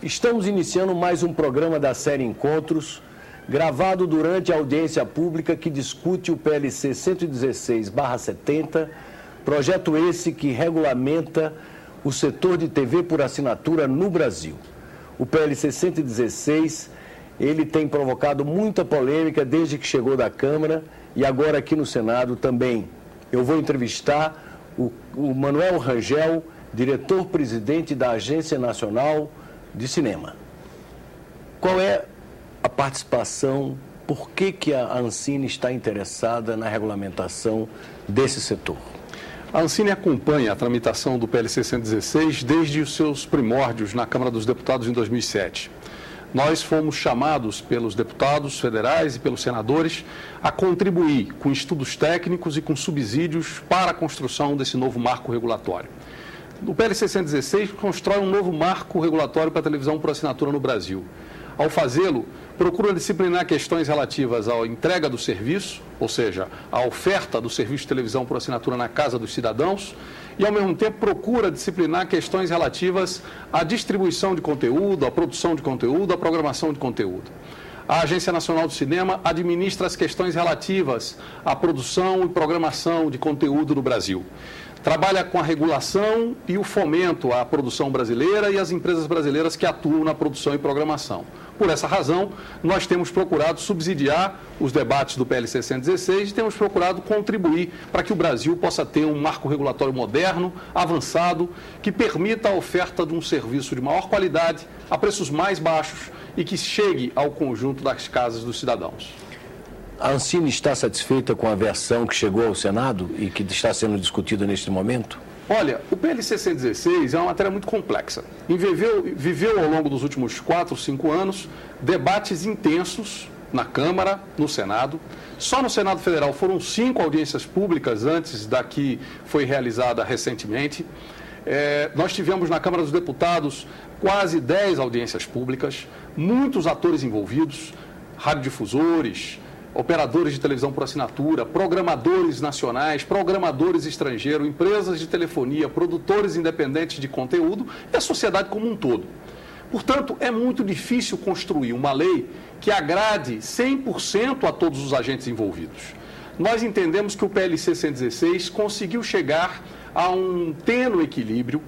Estamos iniciando mais um programa da série Encontros, gravado durante a audiência pública que discute o PLC 116/70, projeto esse que regulamenta o setor de TV por assinatura no Brasil. O PLC 116, ele tem provocado muita polêmica desde que chegou da Câmara e agora aqui no Senado também. Eu vou entrevistar o Manuel Rangel, diretor-presidente da Agência Nacional de Cinema. Qual é a participação, por que a Ancine está interessada na regulamentação desse setor? A Ancine acompanha a tramitação do PLC 116 desde os seus primórdios na Câmara dos Deputados em 2007. Nós fomos chamados pelos deputados federais e pelos senadores a contribuir com estudos técnicos e com subsídios para a construção desse novo marco regulatório. O PLC 116 constrói um novo marco regulatório para a televisão por assinatura no Brasil. Ao fazê-lo, procura disciplinar questões relativas à entrega do serviço, ou seja, à oferta do serviço de televisão por assinatura na casa dos cidadãos, e, ao mesmo tempo, procura disciplinar questões relativas à distribuição de conteúdo, à produção de conteúdo, à programação de conteúdo. A Agência Nacional do Cinema administra as questões relativas à produção e programação de conteúdo no Brasil. Trabalha com a regulação e o fomento à produção brasileira e às empresas brasileiras que atuam na produção e programação. Por essa razão, nós temos procurado subsidiar os debates do PLC 116 e temos procurado contribuir para que o Brasil possa ter um marco regulatório moderno, avançado, que permita a oferta de um serviço de maior qualidade, a preços mais baixos e que chegue ao conjunto das casas dos cidadãos. A Ancine está satisfeita com a versão que chegou ao Senado e que está sendo discutida neste momento? Olha, o PLC 116 é uma matéria muito complexa. Viveu ao longo dos últimos 4 ou 5 anos debates intensos na Câmara, no Senado. Só no Senado Federal foram 5 audiências públicas antes da que foi realizada recentemente. Nós tivemos na Câmara dos Deputados quase 10 audiências públicas, muitos atores envolvidos, radiodifusores, operadores de televisão por assinatura, programadores nacionais, programadores estrangeiros, empresas de telefonia, produtores independentes de conteúdo e a sociedade como um todo. Portanto, é muito difícil construir uma lei que agrade 100% a todos os agentes envolvidos. Nós entendemos que o PLC 116 conseguiu chegar a um tênue equilíbrio,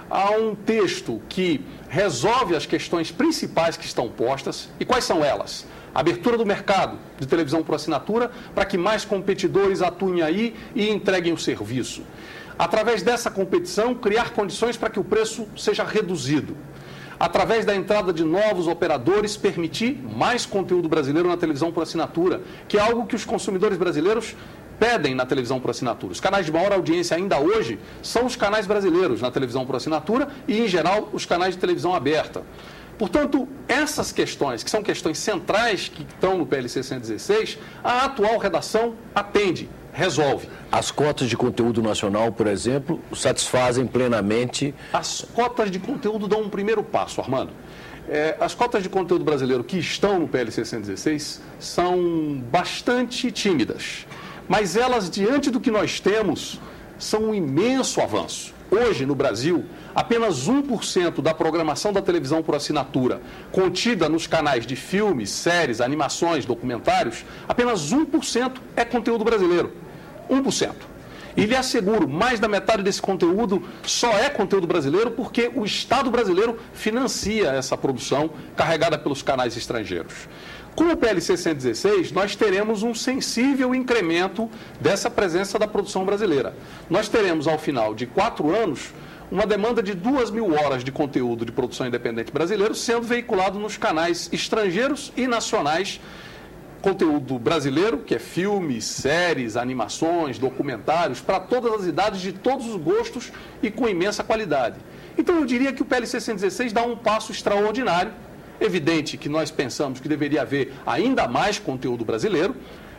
a um texto que resolve as questões principais que estão postas. E quais são elas? Abertura do mercado de televisão por assinatura para que mais competidores atuem aí e entreguem o serviço. Através dessa competição, criar condições para que o preço seja reduzido. Através da entrada de novos operadores, permitir mais conteúdo brasileiro na televisão por assinatura, que é algo que os consumidores brasileiros pedem na televisão por assinatura. Os canais de maior audiência ainda hoje são os canais brasileiros na televisão por assinatura e, em geral, os canais de televisão aberta. Portanto, essas questões, que são questões centrais que estão no PLC 116, a atual redação atende, resolve. As cotas de conteúdo nacional, por exemplo, satisfazem plenamente... As cotas de conteúdo dão um primeiro passo, Armando. As cotas de conteúdo brasileiro que estão no PLC 116 são bastante tímidas, mas elas, diante do que nós temos, são um imenso avanço. Hoje, no Brasil, apenas 1% da programação da televisão por assinatura contida nos canais de filmes, séries, animações, documentários, apenas 1% é conteúdo brasileiro. 1%. E lhe asseguro, mais da metade desse conteúdo só é conteúdo brasileiro porque o Estado brasileiro financia essa produção carregada pelos canais estrangeiros. Com o PLC 116, nós teremos um sensível incremento dessa presença da produção brasileira. Nós teremos, ao final de 4 anos, uma demanda de 2.000 horas de conteúdo de produção independente brasileiro sendo veiculado nos canais estrangeiros e nacionais. Conteúdo brasileiro, que é filmes, séries, animações, documentários, para todas as idades, de todos os gostos e com imensa qualidade. Então, eu diria que o PLC 116 dá um passo extraordinário. Evidente que nós pensamos que deveria haver ainda mais conteúdo brasileiro.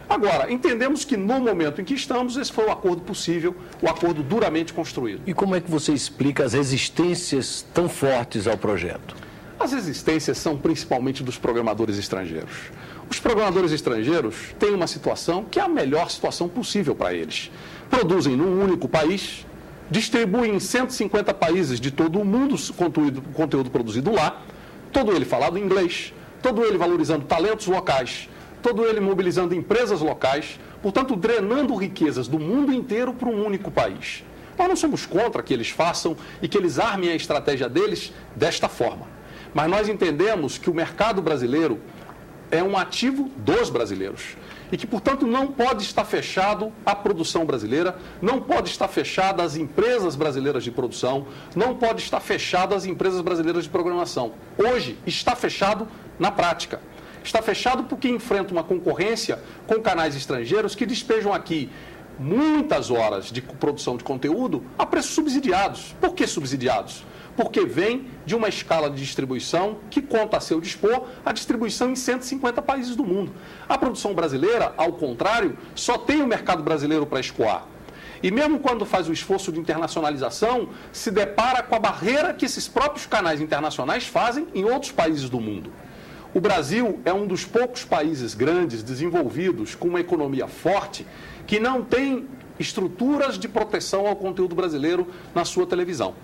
Agora, entendemos que no momento em que estamos, esse foi o acordo possível, o acordo duramente construído. E como é que você explica as resistências tão fortes ao projeto? As resistências são principalmente dos programadores estrangeiros. Os programadores estrangeiros têm uma situação que é a melhor situação possível para eles. Produzem num único país, distribuem em 150 países de todo o mundo o conteúdo produzido lá, todo ele falado em inglês, todo ele valorizando talentos locais, todo ele mobilizando empresas locais, portanto, drenando riquezas do mundo inteiro para um único país. Nós não somos contra que eles façam e que eles armem a estratégia deles desta forma. Mas nós entendemos que o mercado brasileiro é um ativo dos brasileiros e que, portanto, não pode estar fechado à produção brasileira, não pode estar fechado às empresas brasileiras de produção, não pode estar fechado às empresas brasileiras de programação. Hoje está fechado na prática. Está fechado porque enfrenta uma concorrência com canais estrangeiros que despejam aqui muitas horas de produção de conteúdo a preços subsidiados. Por que subsidiados? Porque vem de uma escala de distribuição que conta a seu dispor a distribuição em 150 países do mundo. A produção brasileira, ao contrário, só tem o mercado brasileiro para escoar. E mesmo quando faz o esforço de internacionalização, se depara com a barreira que esses próprios canais internacionais fazem em outros países do mundo. O Brasil é um dos poucos países grandes, desenvolvidos, com uma economia forte, que não tem estruturas de proteção ao conteúdo brasileiro na sua televisão,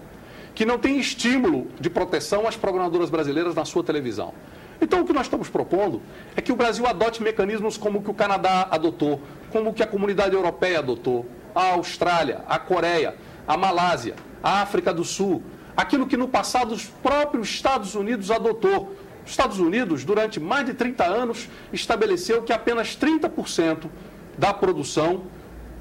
que não tem estímulo de proteção às programadoras brasileiras na sua televisão. Então, o que nós estamos propondo é que o Brasil adote mecanismos como o que o Canadá adotou, como o que a Comunidade Europeia adotou, a Austrália, a Coreia, a Malásia, a África do Sul, aquilo que no passado os próprios Estados Unidos adotou. Os Estados Unidos, durante mais de 30 anos, estabeleceu que apenas 30% da produção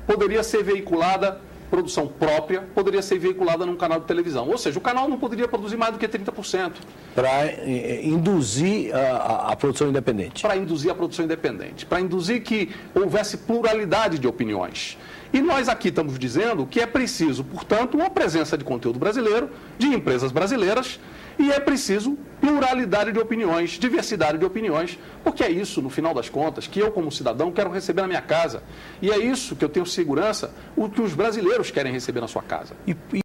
poderia ser veiculada, produção própria, poderia ser veiculada num canal de televisão. Ou seja, o canal não poderia produzir mais do que 30%. Para induzir a produção independente. Para induzir a produção independente. Para induzir que houvesse pluralidade de opiniões. E nós aqui estamos dizendo que é preciso, portanto, uma presença de conteúdo brasileiro, de empresas brasileiras, e é preciso pluralidade de opiniões, diversidade de opiniões, porque é isso, no final das contas, que eu, como cidadão, quero receber na minha casa. E é isso que eu tenho segurança, o que os brasileiros querem receber na sua casa.